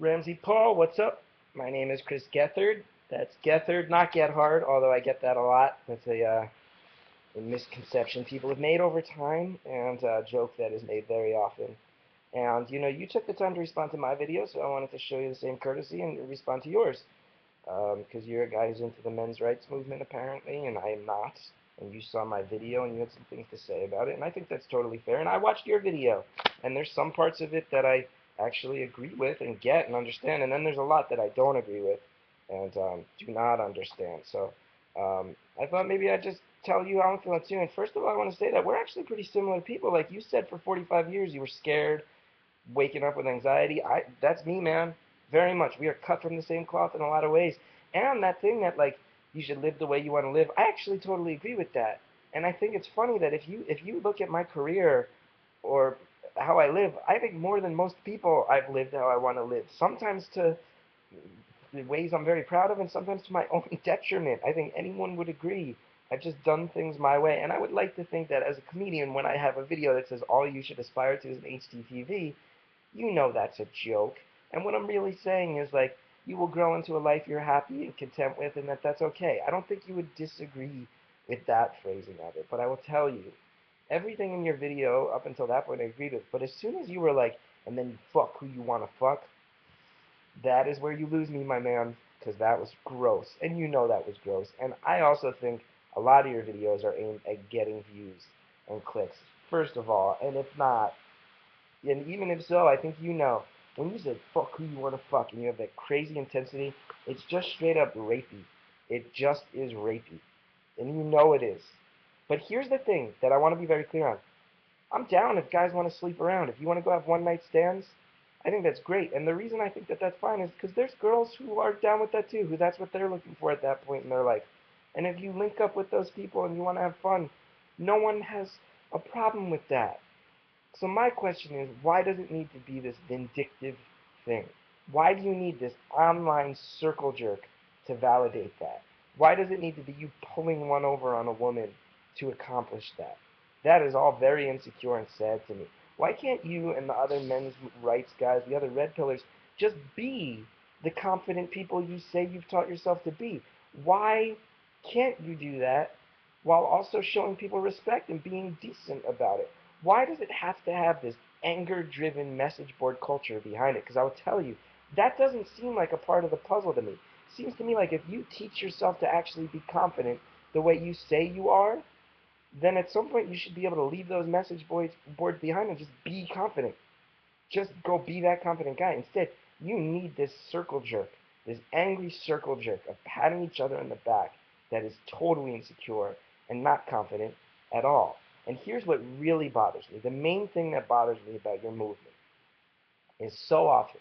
Ramzpaul, what's up? My name is Chris Gethard. That's Gethard, not Gethard, although I get that a lot. That's a misconception people have made over time and a joke that is made very often. And, you took the time to respond to my video, so I wanted to show you the same courtesy and respond to yours. Because you're a guy who's into the men's rights movement, apparently, and I am not. And you saw my video, and you had some things to say about it, and I think that's totally fair. And I watched your video, and there's some parts of it that I actually agree with and get and understand, and then there's a lot that I don't agree with and do not understand. So I thought maybe I'd just tell you how I'm feeling too. And first of all, I want to say that we're actually pretty similar people. Like you said, for 45 years you were scared, waking up with anxiety. That's me, man. Very much. We are cut from the same cloth in a lot of ways. And that thing that like you should live the way you want to live, I actually totally agree with that. And I think it's funny that if you look at my career or how I live, I think more than most people I've lived how I want to live. Sometimes to the ways I'm very proud of, and sometimes to my own detriment. I think anyone would agree. I've just done things my way, and I would like to think that as a comedian, when I have a video that says all you should aspire to is an HDTV, you know that's a joke. And what I'm really saying is like you will grow into a life you're happy and content with, and that's okay. I don't think you would disagree with that phrasing of it, but I will tell you, everything in your video up until that point I agreed with. But as soon as you were like, and then you fuck who you want to fuck, that is where you lose me, my man, because that was gross, and you know that was gross. And I also think a lot of your videos are aimed at getting views and clicks, first of all, and if not, and even if so, I think you know, when you said fuck who you want to fuck and you have that crazy intensity, it's just straight up rapey. It just is rapey. And you know it is. But here's the thing that I want to be very clear on. I'm down if guys want to sleep around. If you want to go have one night stands, I think that's great. And the reason I think that that's fine is because there's girls who are down with that too, who that's what they're looking for at that point in their life. And if you link up with those people and you want to have fun, no one has a problem with that. So my question is, why does it need to be this vindictive thing? Why do you need this online circle jerk to validate that? Why does it need to be you pulling one over on a woman to accomplish that? That is all very insecure and sad to me. Why can't you and the other men's rights guys, the other red pillars, just be the confident people you say you've taught yourself to be? Why can't you do that while also showing people respect and being decent about it? Why does it have to have this anger-driven message board culture behind it? Because I will tell you, that doesn't seem like a part of the puzzle to me. It seems to me like if you teach yourself to actually be confident the way you say you are, then at some point you should be able to leave those boards behind and just be confident. Just go be that confident guy. Instead, you need this circle jerk, this angry circle jerk of patting each other in the back that is totally insecure and not confident at all. And here's what really bothers me. The main thing that bothers me about your movement is so often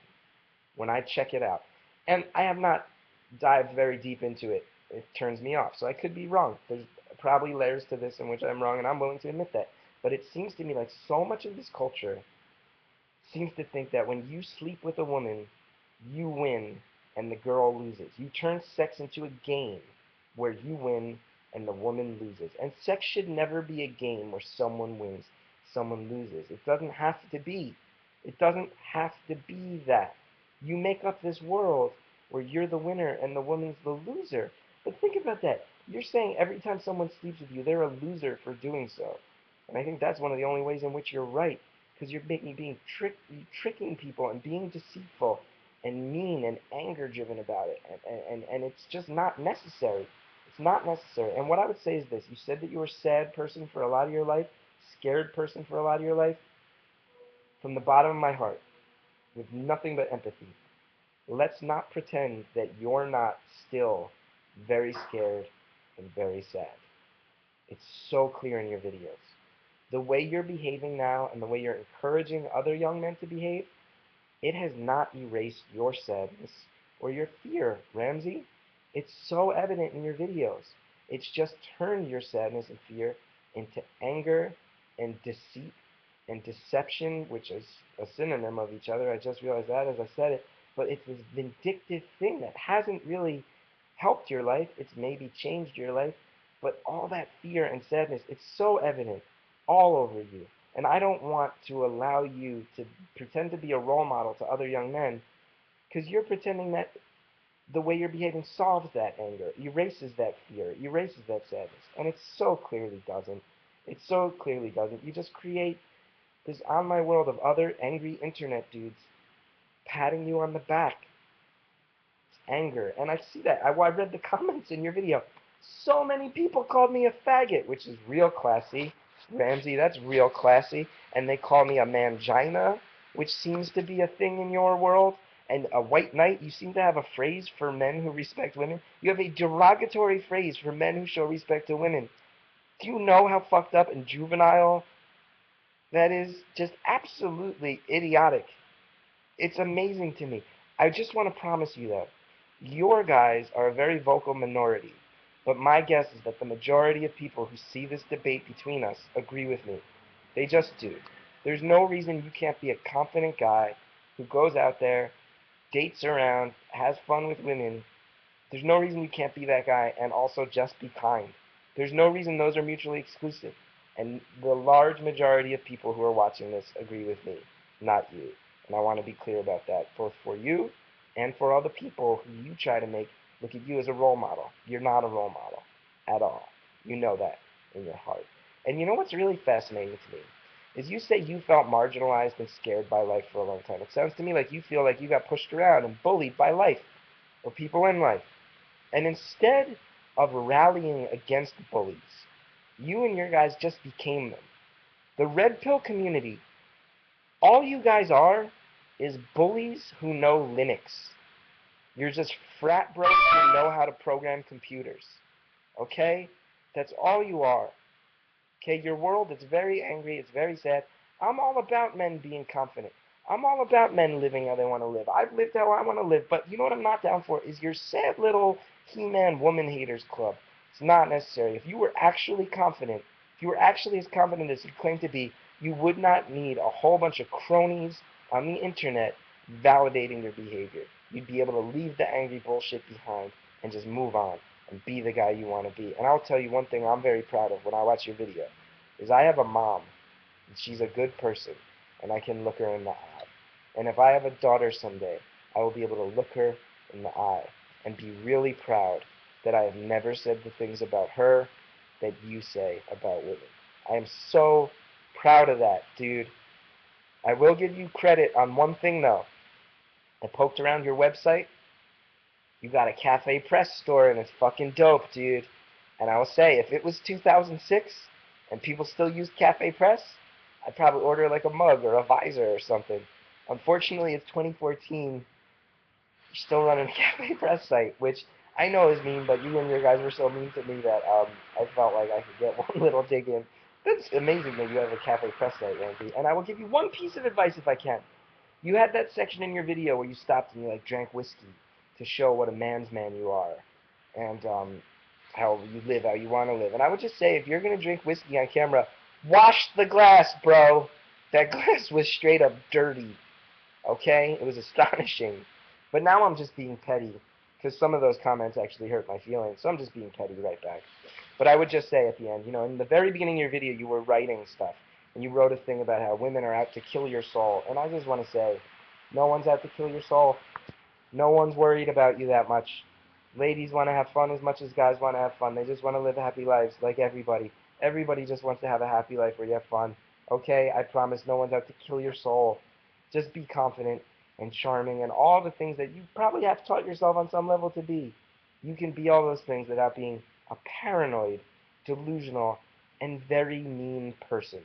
when I check it out, and I have not dived very deep into it, it turns me off. So I could be wrong. There's probably layers to this in which I'm wrong, and I'm willing to admit that. But it seems to me like so much of this culture seems to think that when you sleep with a woman, you win and the girl loses. You turn sex into a game where you win and the woman loses. And sex should never be a game where someone wins, someone loses. It doesn't have to be. It doesn't have to be that. You make up this world where you're the winner and the woman's the loser. But think about that. You're saying every time someone sleeps with you, they're a loser for doing so. And I think that's one of the only ways in which you're right. Because you're tricking people and being deceitful and mean and anger-driven about it. And it's just not necessary. It's not necessary. And what I would say is this. You said that you were a sad person for a lot of your life, scared person for a lot of your life. From the bottom of my heart, with nothing but empathy, let's not pretend that you're not still very scared and very sad. It's so clear in your videos. The way you're behaving now and the way you're encouraging other young men to behave, it has not erased your sadness or your fear, Ramsey. It's so evident in your videos. It's just turned your sadness and fear into anger and deceit and deception, which is a synonym of each other. I just realized that as I said it. But it's this vindictive thing that hasn't really helped your life. It's maybe changed your life. But all that fear and sadness, it's so evident all over you. And I don't want to allow you to pretend to be a role model to other young men Because you're pretending that the way you're behaving solves that anger, erases that fear, erases that sadness. And it so clearly doesn't. It so clearly doesn't. You just create this online world of other angry internet dudes patting you on the back. It's anger. And I see that. I read the comments in your video. So many people called me a faggot, which is real classy. Ramsey, that's real classy. And they call me a mangina, which seems to be a thing in your world. And a white knight, you seem to have a phrase for men who respect women. You have a derogatory phrase for men who show respect to women. Do you know how fucked up and juvenile that is? Just absolutely idiotic. It's amazing to me. I just want to promise you, though, your guys are a very vocal minority. But my guess is that the majority of people who see this debate between us agree with me. They just do. There's no reason you can't be a confident guy who goes out there, dates around, has fun with women. There's no reason you can't be that guy and also just be kind. There's no reason those are mutually exclusive. And the large majority of people who are watching this agree with me, not you. And I want to be clear about that, both for you and for all the people who you try to make look at you as a role model. You're not a role model at all. You know that in your heart. And you know what's really fascinating to me is you say you felt marginalized and scared by life for a long time. It sounds to me like you feel like you got pushed around and bullied by life or people in life. And instead of rallying against bullies, you and your guys just became them. The red pill community, all you guys are is bullies who know Linux. You're just frat bros who know how to program computers. Okay? That's all you are. Okay? Your world is very angry. It's very sad. I'm all about men being confident. I'm all about men living how they want to live. I've lived how I want to live. But you know what I'm not down for is your sad little He-Man woman haters club. It's not necessary. If you were actually confident, if you were actually as confident as you claim to be, you would not need a whole bunch of cronies on the internet validating your behavior. You'd be able to leave the angry bullshit behind and just move on and be the guy you want to be. And I'll tell you one thing I'm very proud of when I watch your video is I have a mom, and she's a good person, and I can look her in the eye. And if I have a daughter someday, I will be able to look her in the eye and be really proud that I have never said the things about her that you say about women. I am so proud of that, dude. I will give you credit on one thing, though. I poked around your website. You got a Cafe Press store, and it's fucking dope, dude. And I will say, if it was 2006 and people still used Cafe Press, I'd probably order like a mug or a visor or something. Unfortunately, it's 2014. You're still running a Cafe Press site, which I know is mean, but you and your guys were so mean to me that I felt like I could get one little dig in. It's amazing that you have a Cafe Press site, Randy. And I will give you one piece of advice if I can. You had that section in your video where you stopped and you like drank whiskey to show what a man's man you are and how you live, how you want to live. And I would just say, if you're going to drink whiskey on camera, wash the glass, bro. That glass was straight up dirty. Okay? It was astonishing. But now I'm just being petty because some of those comments actually hurt my feelings. So I'm just being petty right back. But I would just say at the end, you know, in the very beginning of your video, you were writing stuff. And you wrote a thing about how women are out to kill your soul. And I just want to say, no one's out to kill your soul. No one's worried about you that much. Ladies want to have fun as much as guys want to have fun. They just want to live happy lives like everybody. Everybody just wants to have a happy life where you have fun. Okay, I promise no one's out to kill your soul. Just be confident and charming and all the things that you probably have taught yourself on some level to be. You can be all those things without being a paranoid, delusional, and very mean person.